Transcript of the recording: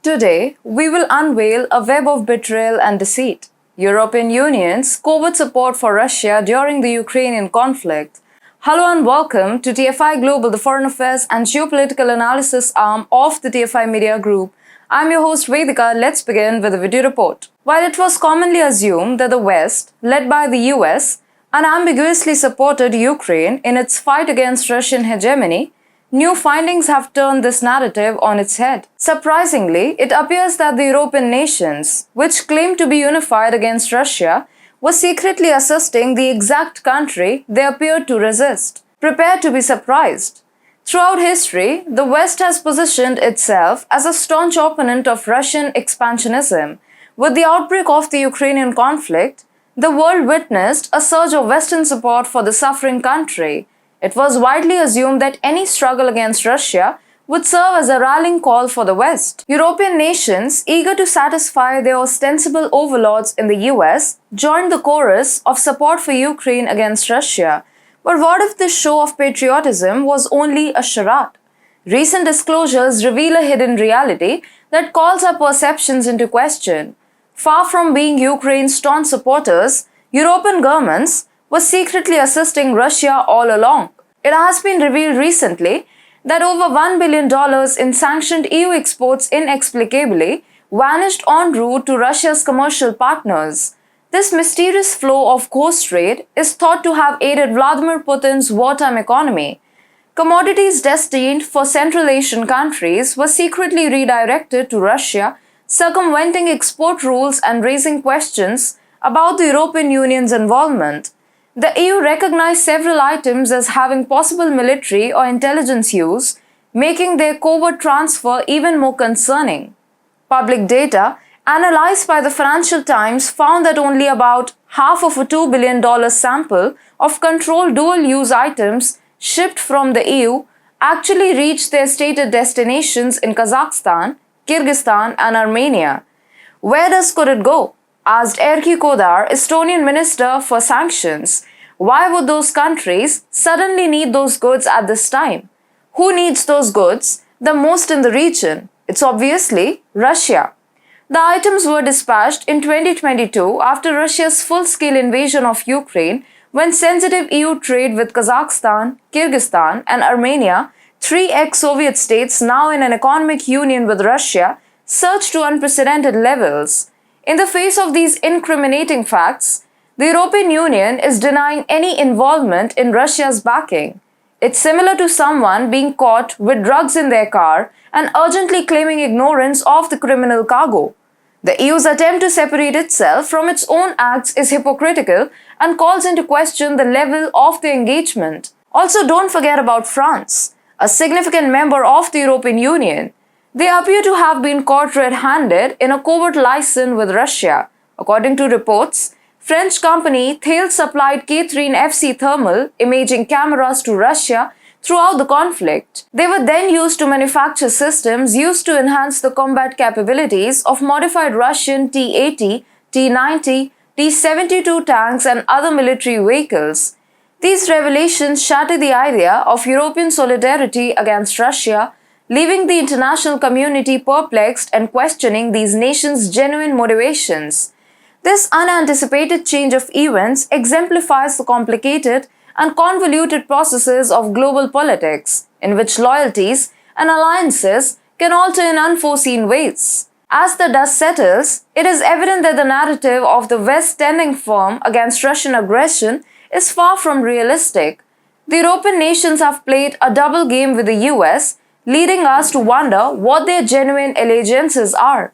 Today, we will unveil a web of betrayal and deceit. European Union's covert support for Russia during the Ukrainian conflict. Hello and welcome to TFIGlobal, the foreign affairs and geopolitical analysis arm of the TFI Media Group. I'm your host Vedika. Let's begin with a video report. While it was commonly assumed that the West, led by the US, unambiguously supported Ukraine in its fight against Russian hegemony, new findings have turned this narrative on its head. Surprisingly, it appears that the European nations, which claim to be unified against Russia, were secretly assisting the exact country they appeared to resist. Prepare to be surprised. Throughout history, the West has positioned itself as a staunch opponent of Russian expansionism. With the outbreak of the Ukrainian conflict, the world witnessed a surge of Western support for the suffering country. It was widely assumed that any struggle against Russia would serve as a rallying call for the West. European nations, eager to satisfy their ostensible overlords in the US, joined the chorus of support for Ukraine against Russia. But what if this show of patriotism was only a charade? Recent disclosures reveal a hidden reality that calls our perceptions into question. Far from being Ukraine's staunch supporters, European governments were secretly assisting Russia all along. It has been revealed recently that over $1 billion in sanctioned EU exports inexplicably vanished en route to Russia's commercial partners. This mysterious flow of ghost trade is thought to have aided Vladimir Putin's wartime economy. Commodities destined for Central Asian countries were secretly redirected to Russia, circumventing export rules and raising questions about the European Union's involvement. The EU recognized several items as having possible military or intelligence use, making their covert transfer even more concerning. Public data analyzed by the Financial Times found that only about half of a $2 billion sample of controlled dual-use items shipped from the EU actually reached their stated destinations in Kazakhstan, Kyrgyzstan and Armenia. Where could it go? Asked Erki Kodar, Estonian Minister for Sanctions. Why would those countries suddenly need those goods at this time? Who needs those goods the most in the region? It's obviously Russia. The items were dispatched in 2022 after Russia's full-scale invasion of Ukraine, when sensitive EU trade with Kazakhstan, Kyrgyzstan and Armenia, three ex-Soviet states now in an economic union with Russia, surged to unprecedented levels. In the face of these incriminating facts, the European Union is denying any involvement in Russia's backing. It's similar to someone being caught with drugs in their car and urgently claiming ignorance of the criminal cargo. The EU's attempt to separate itself from its own acts is hypocritical and calls into question the level of the engagement. Also, don't forget about France, a significant member of the European Union. They appear to have been caught red-handed in a covert liaison with Russia. According to reports, French company Thales supplied Catherine FC thermal imaging cameras to Russia throughout the conflict. They were then used to manufacture systems used to enhance the combat capabilities of modified Russian T-80, T-90, T-72 tanks and other military vehicles. These revelations shatter the idea of European solidarity against Russia, leaving the international community perplexed and questioning these nations' genuine motivations. This unanticipated change of events exemplifies the complicated and convoluted processes of global politics, in which loyalties and alliances can alter in unforeseen ways. As the dust settles, it is evident that the narrative of the West standing firm against Russian aggression is far from realistic. The European nations have played a double game with the US, leading us to wonder what their genuine allegiances are.